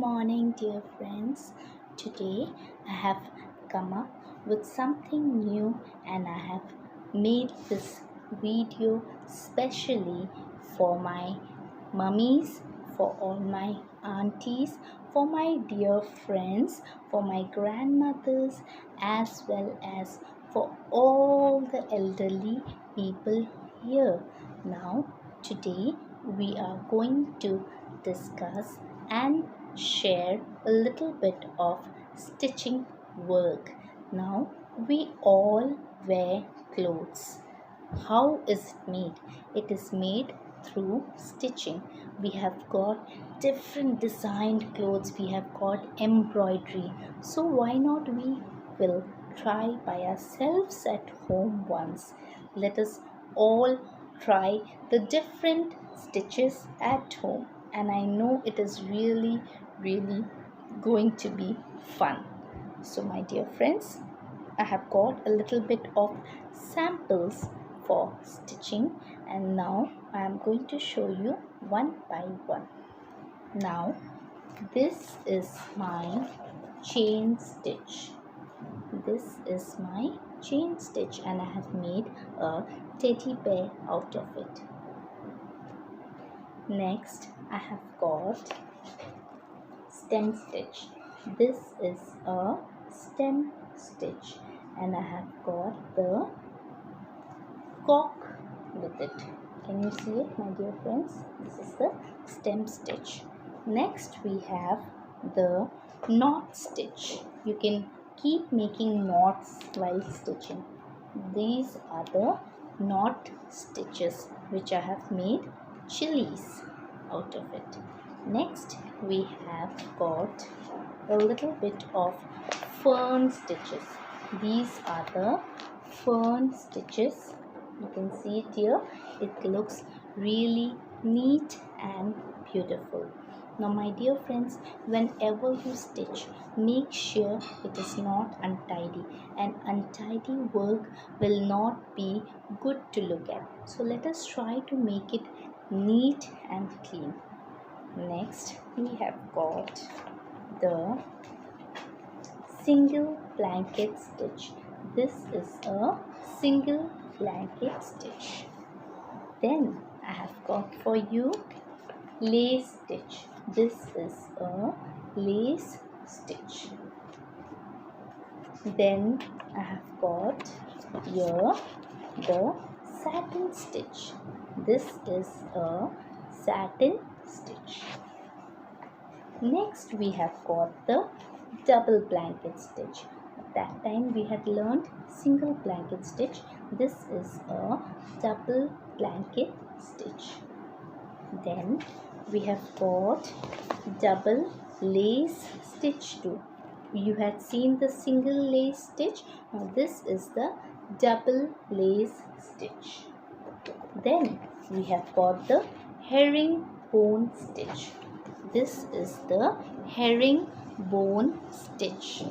morning, dear friends. Today I have come up with something new and I have made this video specially for my mummies, for all my aunties, for my dear friends, for my grandmothers, as well as for all the elderly people here. Now, today we are going to discuss and share a little bit of stitching work. Now, we all wear clothes. How is it made? It is made through stitching. We have got different designed clothes, we have got embroidery. So, why not we will try by ourselves at home once? Let us all try the different stitches at home, and I know it is really going to be fun. So, my dear friends, I have got a little bit of samples for stitching, and now I am going to show you one by one. Now, this is my chain stitch. This is my chain stitch, and I have made a teddy bear out of it. Next, I have got stem stitch. This is a stem stitch, and I have got the cock with it. Can you see it, my dear friends? This is the stem stitch. Next, we have the knot stitch. You can keep making knots while stitching. These are the knot stitches which I have made chilies out of it. Next, we have got a little bit of fern stitches. These are the fern stitches. You can see it here. It looks really neat and beautiful. Now, my dear friends, whenever you stitch, make sure it is not untidy, and untidy work will not be good to look at. So let us try to make it neat and clean. Next, we have got the single blanket stitch. This is a single blanket stitch. Then I have got for you lace stitch. This is a lace stitch. Then I have got here the satin stitch. This is a satin stitch. Next, we have got the double blanket stitch. At that time we had learned single blanket stitch. This is a double blanket stitch. Then we have got double lace stitch too. You had seen the single lace stitch. Now this is the double lace stitch. Then we have got the herringbone stitch. This is the herringbone stitch.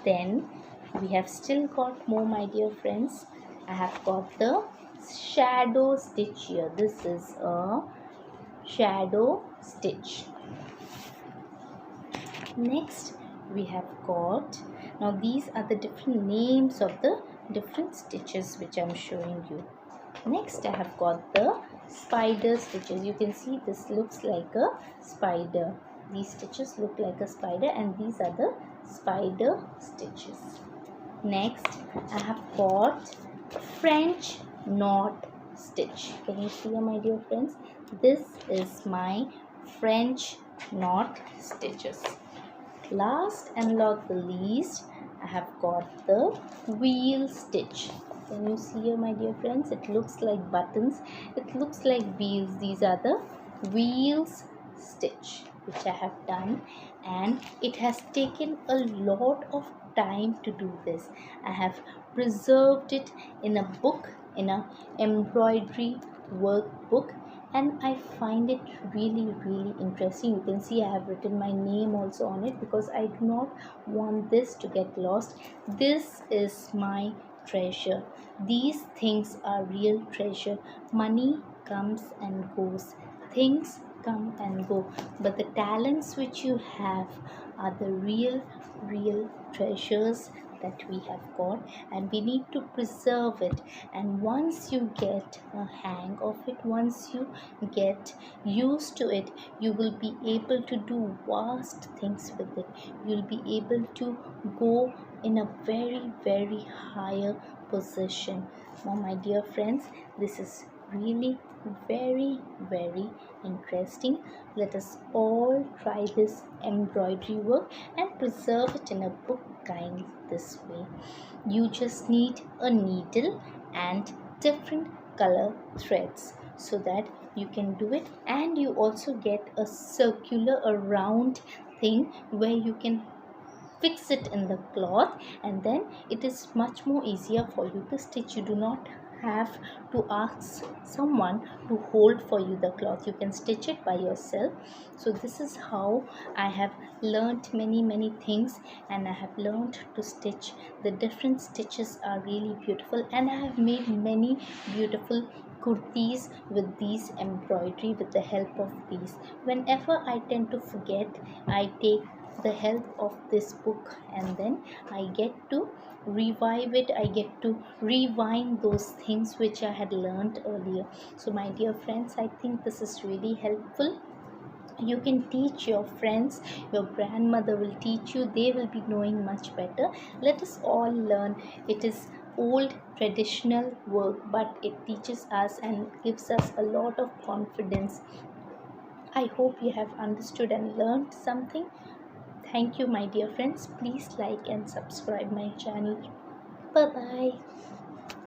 Then we have still got more, my dear friends. I have got the shadow stitch here. This is a shadow stitch. Next, we have got, now these are the different names of the different stitches which I am showing you. Next, I have got the spider stitches. You can see this looks like a spider. These stitches look like a spider, and these are the spider stitches. Next, I have got French knot stitch. Can you see, my dear friends? This is my French knot stitches. Last and not the least, I have got the wheel stitch. Can you see here, my dear friends? It looks like buttons. It looks like wheels. These are the wheels stitch which I have done, and it has taken a lot of time to do this. I have preserved it in a book, in a embroidery workbook, and I find it really interesting. You can see I have written my name also on it because I do not want this to get lost. This is my treasure. These things are real treasure. Money comes and goes, things come and go, but the talents which you have are the real treasures that we have got, and we need to preserve it. And once you get a hang of it, once you get used to it, you will be able to do vast things with it. You'll be able to go in a very higher position. Now, my dear friends, this is really very interesting. Let us all try this embroidery work and preserve it in a book kind this way. You just need a needle and different color threads so that you can do it, and you also get a circular, a round thing where you can fix it in the cloth, and then it is much more easier for you to stitch. You do not have to ask someone to hold for you the cloth. You can stitch it by yourself. So this is how I have learned many things, and I have learned to stitch. The different stitches are really beautiful, and I have made many beautiful kurtis with these embroidery with the help of these. Whenever I tend to forget, I take the help of this book, and then I get to revive it. I get to rewind those things which I had learned earlier. So my dear friends, I think this is really helpful. You can teach your friends, your grandmother will teach you, they will be knowing much better. Let us all learn. It is old traditional work, but it teaches us and gives us a lot of confidence. I hope you have understood and learned something. Thank you, my dear friends. Please like and subscribe my channel. Bye bye.